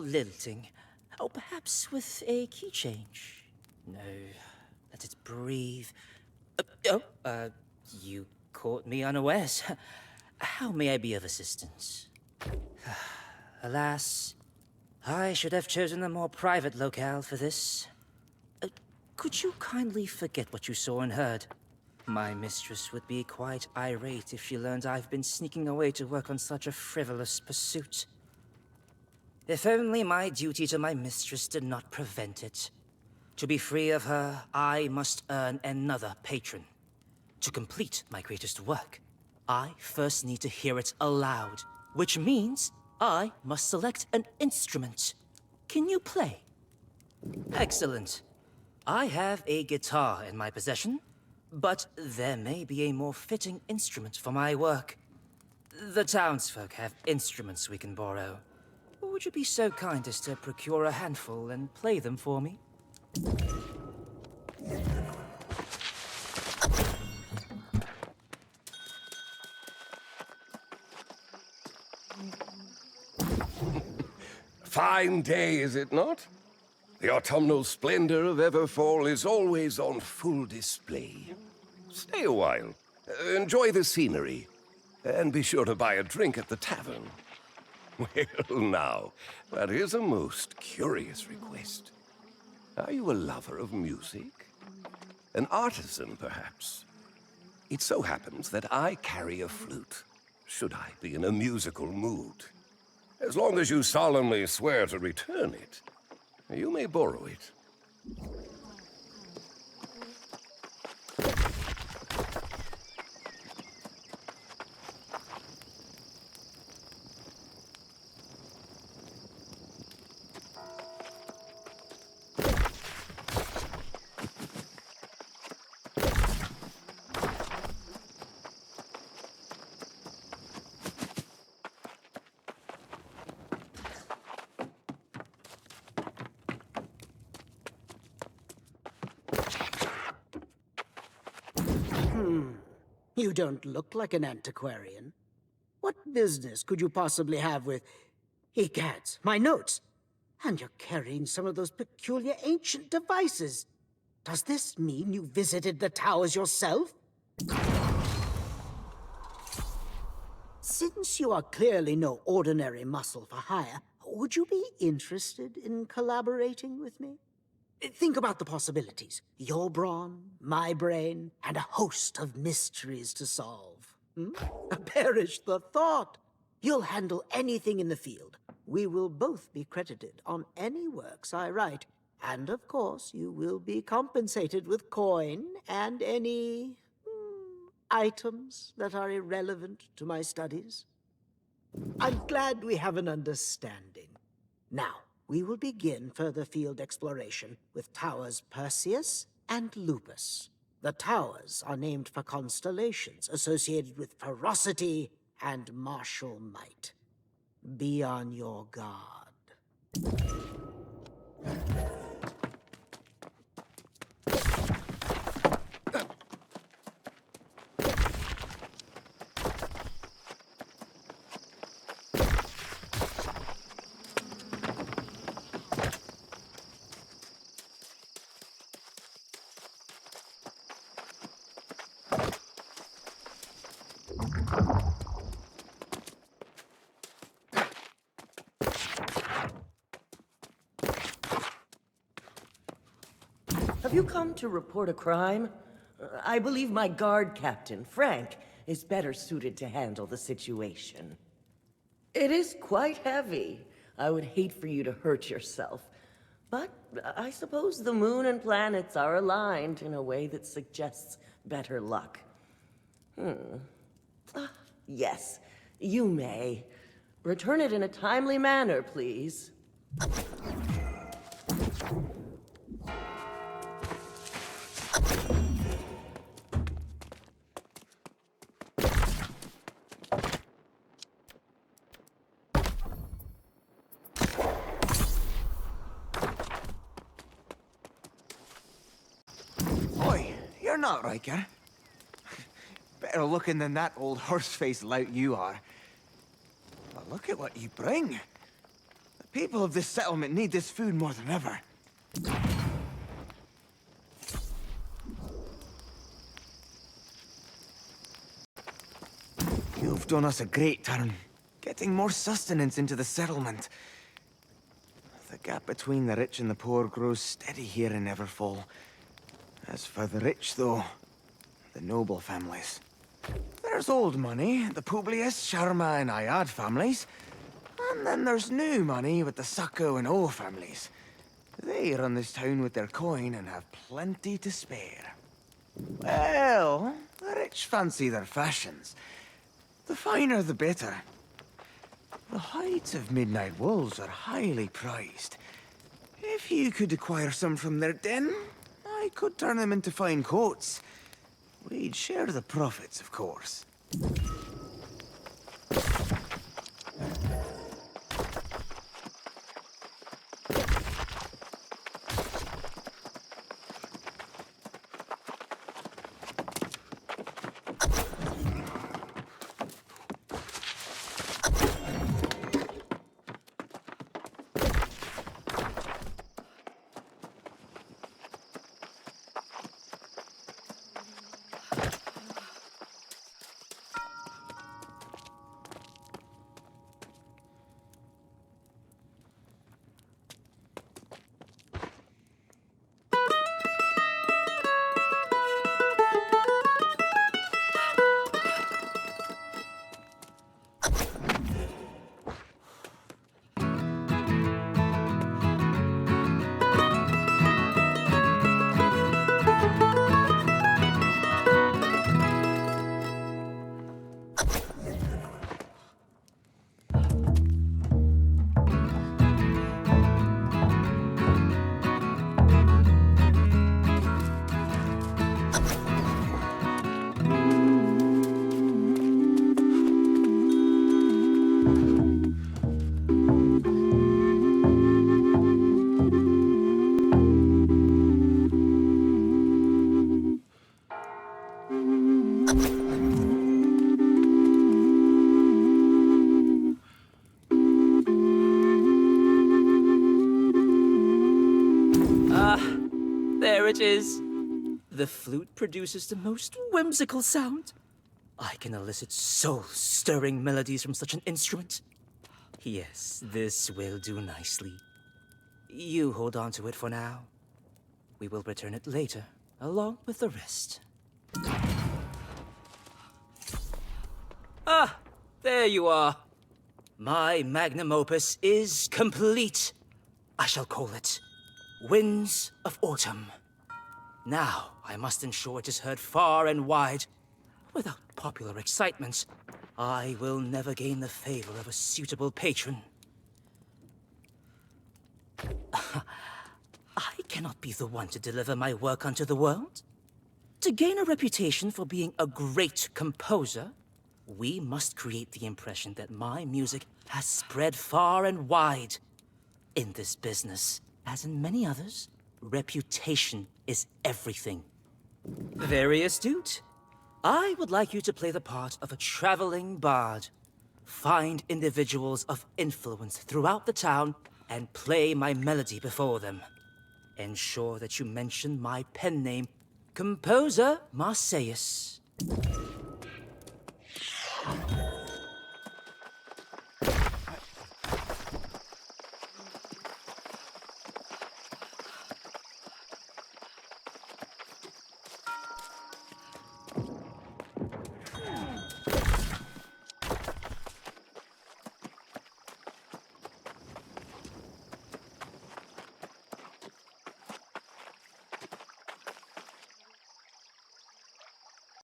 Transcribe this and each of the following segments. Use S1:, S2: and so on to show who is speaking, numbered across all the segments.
S1: lilting. Oh, perhaps with a key change. No, let it breathe. You caught me unawares. How may I be of assistance? Alas, I should have chosen a more private locale for this. Could you kindly forget what you saw and heard? My mistress would be quite irate if she learned I've been sneaking away to work on such a frivolous pursuit. If only my duty to my mistress did not prevent it. To be free of her, I must earn another patron. To complete my greatest work, I first need to hear it aloud, which means I must select an instrument. Can you play? Excellent. I have a guitar in my possession, but there may be a more fitting instrument for my work. The townsfolk have instruments we can borrow. Would you be so kind as to procure a handful and play them for me?
S2: Fine day, is it not? The autumnal splendor of Everfall is always on full display. Stay a while, enjoy the scenery, and be sure to buy a drink at the tavern. Well, now, that is a most curious request. Are you a lover of music? An artisan, perhaps? It so happens that I carry a flute, should I be in a musical mood. As long as you solemnly swear to return it, you may borrow it.
S3: You don't look like an antiquarian. What business could you possibly have with... Egads, my notes! And you're carrying some of those peculiar ancient devices. Does this mean you visited the towers yourself? Since you are clearly no ordinary muscle for hire, would you be interested in collaborating with me? Think about the possibilities. Your brawn, my brain, and a host of mysteries to solve. Perish the thought! You'll handle anything in the field. We will both be credited on any works I write. And of course, you will be compensated with coin and any... items that are irrelevant to my studies. I'm glad we have an understanding. Now, we will begin further field exploration with towers Perseus and Lupus. The towers are named for constellations associated with ferocity and martial might. Be on your guard.
S4: Have you come to report a crime? I believe my guard captain, Frank, is better suited to handle the situation. It is quite heavy. I would hate for you to hurt yourself. But I suppose the moon and planets are aligned in a way that suggests better luck. Yes, you may. Return it in a timely manner, please.
S5: You're not Riker. Better looking than that old horse-faced lout you are. But look at what you bring. The People of this settlement need this food more than ever. You've done us a great turn, getting more sustenance into the settlement. The gap between the rich and the poor grows steady here in Everfall. As for the rich, though, the noble families. There's old money, the Publius, Sharma and Ayad families. And then there's new money with the Sacco and O families. They run this town with their coin and have plenty to spare. Well, the rich fancy their fashions. The finer the better. The hides of midnight wolves are highly prized. If you could acquire some from their den, I could turn them into fine coats. We'd share the profits, of course.
S1: There it is. The flute produces the most whimsical sound. I can elicit soul-stirring melodies from such an instrument. Yes, this will do nicely. You hold on to it for now. We will return it later, along with the rest. Ah, there you are. My magnum opus is complete. I shall call it Winds of Autumn. Now, I must ensure it is heard far and wide. Without popular excitement, I will never gain the favor of a suitable patron. I cannot be the one to deliver my work unto the world. To gain a reputation for being a great composer, we must create the impression that my music has spread far and wide. In this business, as in many others, reputation is everything. Very astute. I would like you to play the part of a traveling bard. Find individuals of influence throughout the town and play my melody before them. Ensure that you mention my pen name, Composer Marseilles.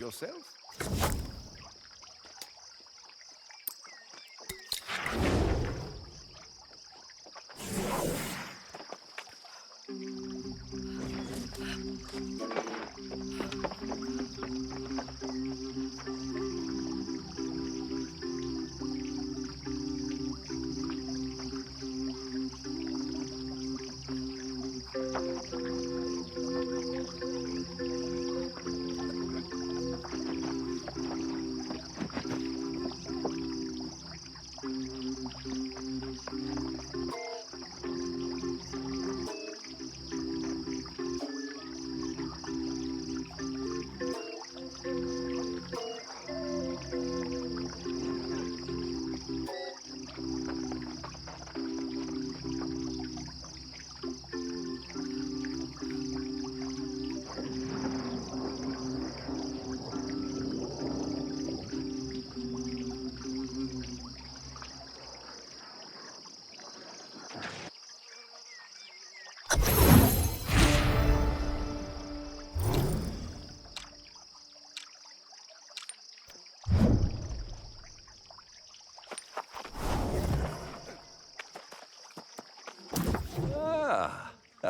S2: Yourself?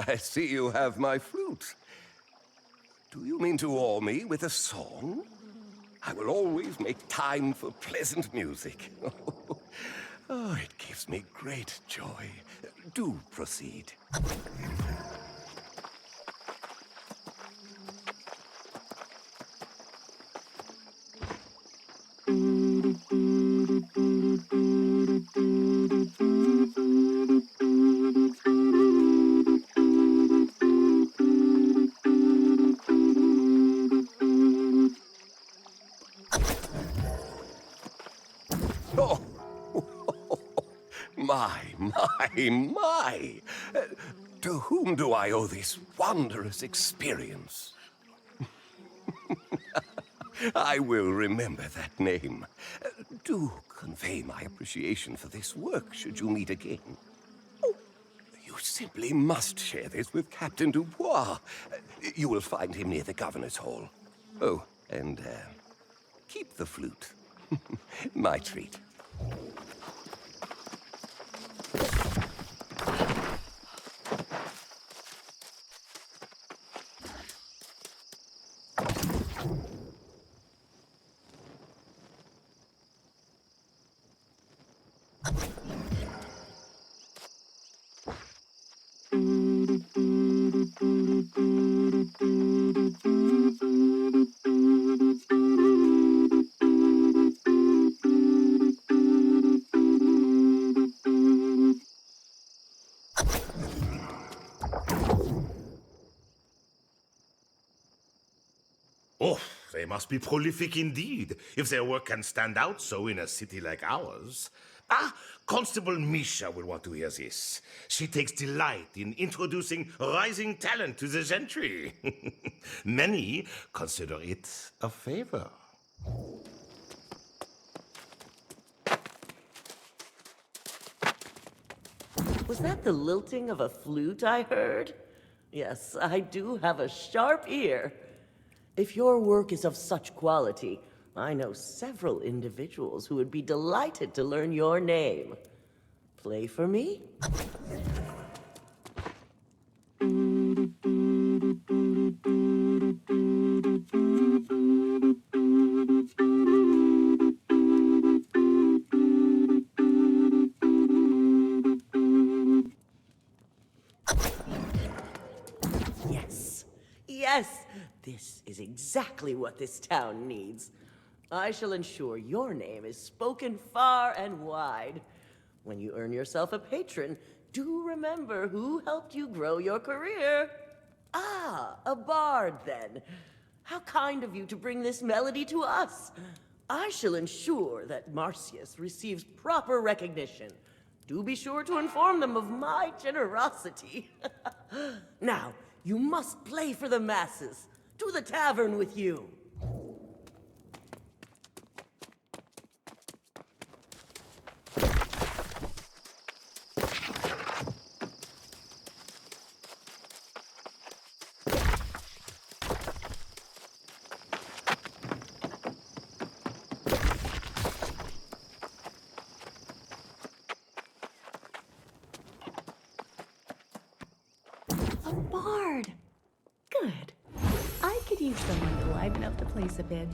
S2: I see you have my flute. Do you mean to awe me with a song? I will always make time for pleasant music. Oh, it gives me great joy. Do proceed. Oh, my. To whom do I owe this wondrous experience? I will remember that name. Do convey my appreciation for this work should you meet again. Oh, you simply must share this with Captain Dubois. You will find him near the Governor's Hall. Oh, and keep the flute. My treat.
S6: Oh, they must be prolific indeed, if their work can stand out so in a city like ours. Ah, Constable Misha will want to hear this. She takes delight in introducing rising talent to the gentry. Many consider it a favor.
S4: Was that the lilting of a flute I heard? Yes, I do have a sharp ear. If your work is of such quality, I know several individuals who would be delighted to learn your name. Play for me? Yes. Yes! This is exactly what this town needs. I shall ensure your name is spoken far and wide. When you earn yourself a patron, do remember who helped you grow your career. Ah, a bard then. How kind of you to bring this melody to us. I shall ensure that Marcius receives proper recognition. Do be sure to inform them of my generosity. Now, you must play for the masses. To the tavern with you.
S7: A bard! Good. I could use someone to liven up the place a bit.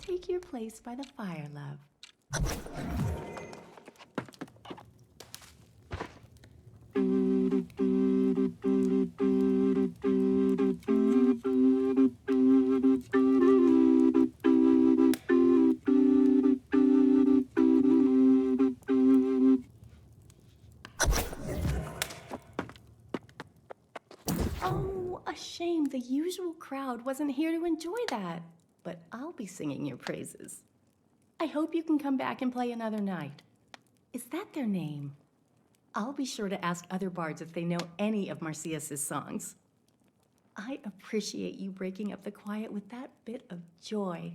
S7: Take your place by the fire, love. Oh, a shame the usual crowd wasn't here to enjoy that. But I'll be singing your praises. I hope you can come back and play another night. Is that their name? I'll be sure to ask other bards if they know any of Marcius's songs. I appreciate you breaking up the quiet with that bit of joy.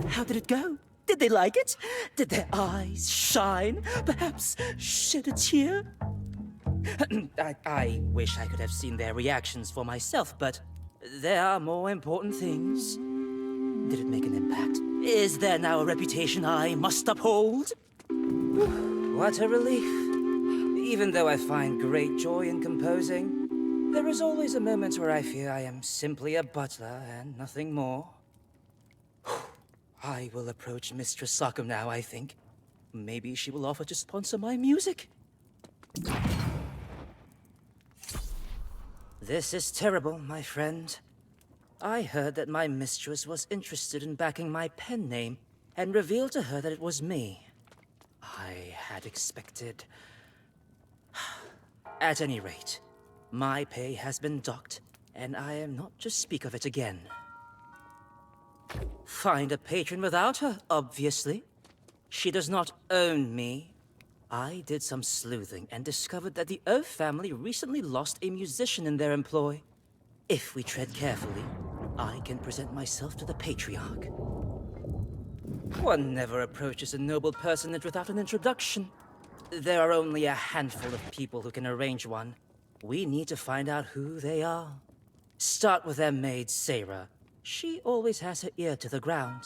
S8: How did it go? Did they like it? Did their eyes shine? Perhaps shed a tear?
S1: I wish I could have seen their reactions for myself, but there are more important things. Did it make an impact? Is there now a reputation I must uphold? What a relief. Even though I find great joy in composing, there is always a moment where I fear I am simply a butler and nothing more. I will approach Mistress Sockham now, I think. Maybe she will offer to sponsor my music. This is terrible, my friend. I heard that my mistress was interested in backing my pen name and revealed to her that it was me. I had expected... At any rate, my pay has been docked, and I am not to speak of it again. Find a patron without her, obviously. She does not own me. I did some sleuthing and discovered that the Earth family recently lost a musician in their employ. If we tread carefully, I can present myself to the Patriarch. One never approaches a noble personage without an introduction. There are only a handful of people who can arrange one. We need to find out who they are. Start with their maid, Sarah. She always has her ear to the ground.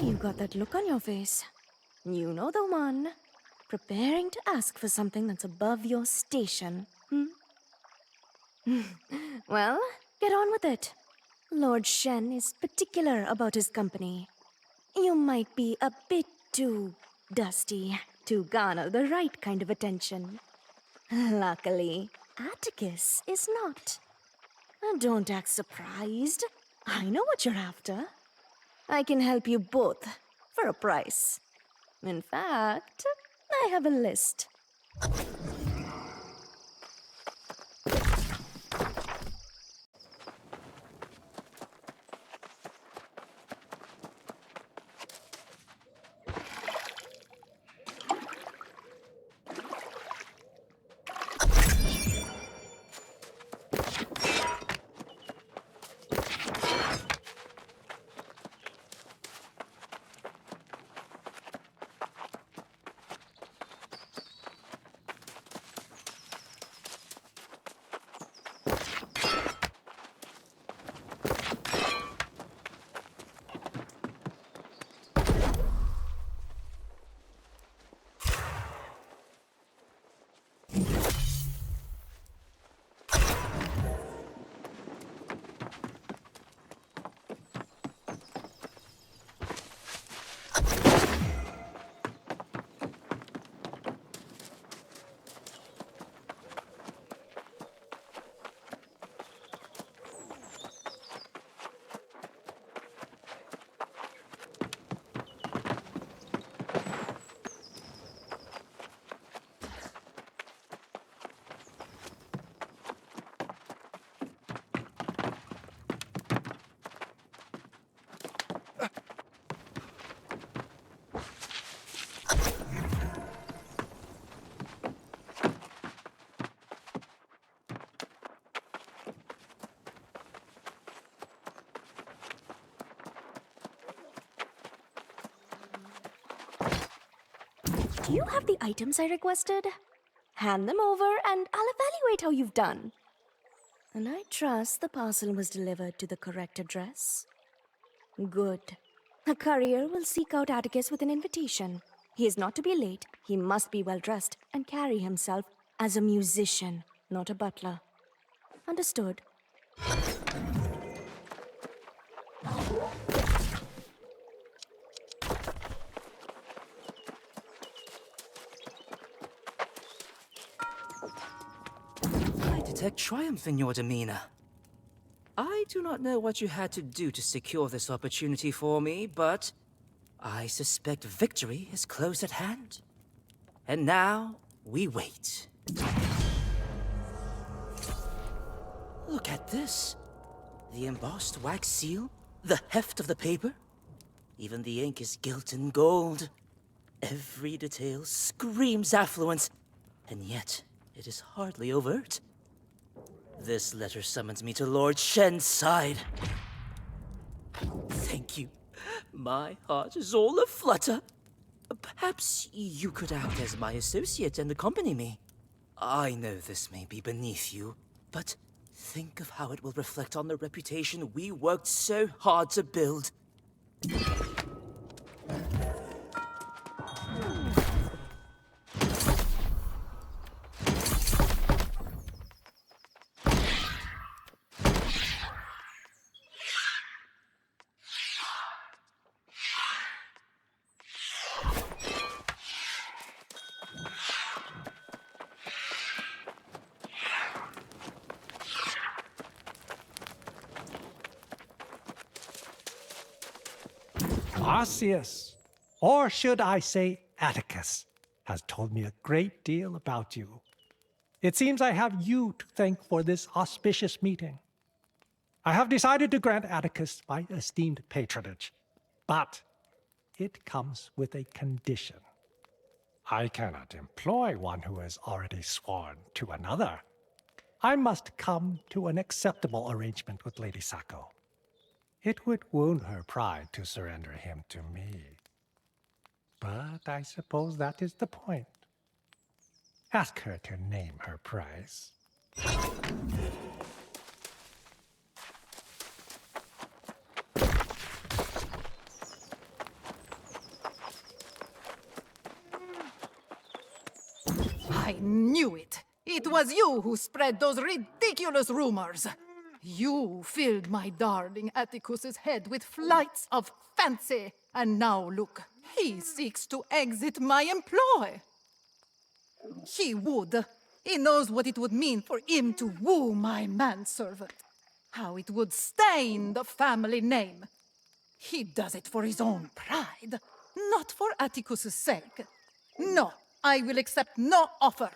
S9: You got that look on your face. You know the one. Preparing to ask for something that's above your station. Well, get on with it. Lord Shen is particular about his company. You might be a bit too dusty to garner the right kind of attention. Luckily, Atticus is not. Don't act surprised. I know what you're after. I can help you both for a price. In fact, I have a list. Do you have the items I requested? Hand them over and I'll evaluate how you've done. And I trust the parcel was delivered to the correct address. Good. A courier will seek out Atticus with an invitation. He is not to be late, he must be well dressed and carry himself as a musician, not a butler. Understood.
S1: I detect triumph in your demeanor. I do not know what you had to do to secure this opportunity for me, but I suspect victory is close at hand. And now, we wait. Look at this. The embossed wax seal, the heft of the paper. Even the ink is gilt in gold. Every detail screams affluence, and yet it is hardly overt. This letter summons me to Lord Shen's side. Thank you, My heart is all aflutter. Perhaps you could act as my associate and accompany me. I know this may be beneath you, but think of how it will reflect on the reputation we worked so hard to build.
S10: Marcius, or should I say Atticus, has told me a great deal about you. It seems I have you to thank for this auspicious meeting. I have decided to grant Atticus my esteemed patronage, but it comes with a condition. I cannot employ one who has already sworn to another. I must come to an acceptable arrangement with Lady Sacco. It would wound her pride to surrender him to me. But I suppose that is the point. Ask her to name her price.
S11: I knew it! It was you who spread those ridiculous rumors! You filled my darling Atticus's head with flights of fancy, and now look, he seeks to exit my employ. He would. He knows what it would mean for him to woo my manservant. How it would stain the family name. He does it for his own pride, not for Atticus's sake. No, I will accept no offer.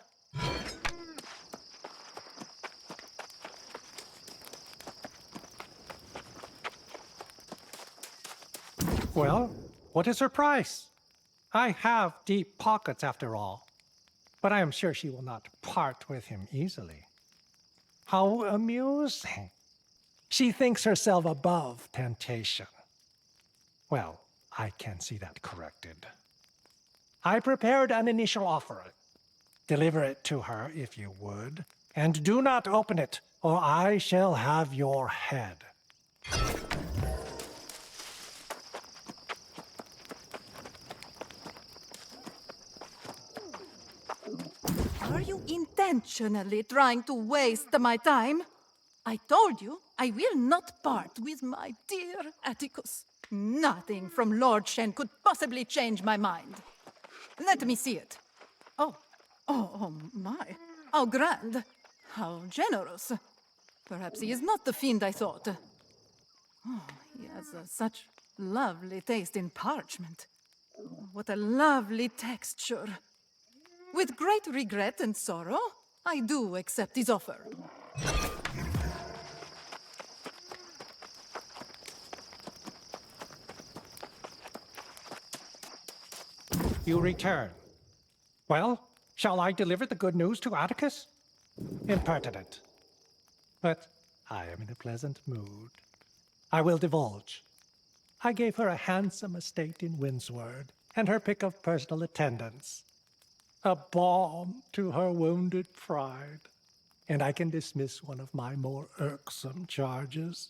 S10: Well, what is her price? I have deep pockets after all, but I am sure she will not part with him easily. How amusing. She thinks herself above temptation. Well, I can see that corrected. I prepared an initial offer. Deliver it to her if you would, and do not open it, or I shall have your head.
S11: Are you intentionally trying to waste my time? I told you I will not part with my dear Atticus. Nothing from Lord Shen could possibly change my mind. Let me see it. Oh my. How grand. How generous. Perhaps he is not the fiend I thought. Oh, he has such lovely taste in parchment. What a lovely texture. With great regret and sorrow, I do accept his offer.
S10: You return. Well, shall I deliver the good news to Atticus? Impertinent. But I am in a pleasant mood. I will divulge. I gave her a handsome estate in Windsward, and her pick of personal attendants. A balm to her wounded pride. And I can dismiss one of my more irksome charges.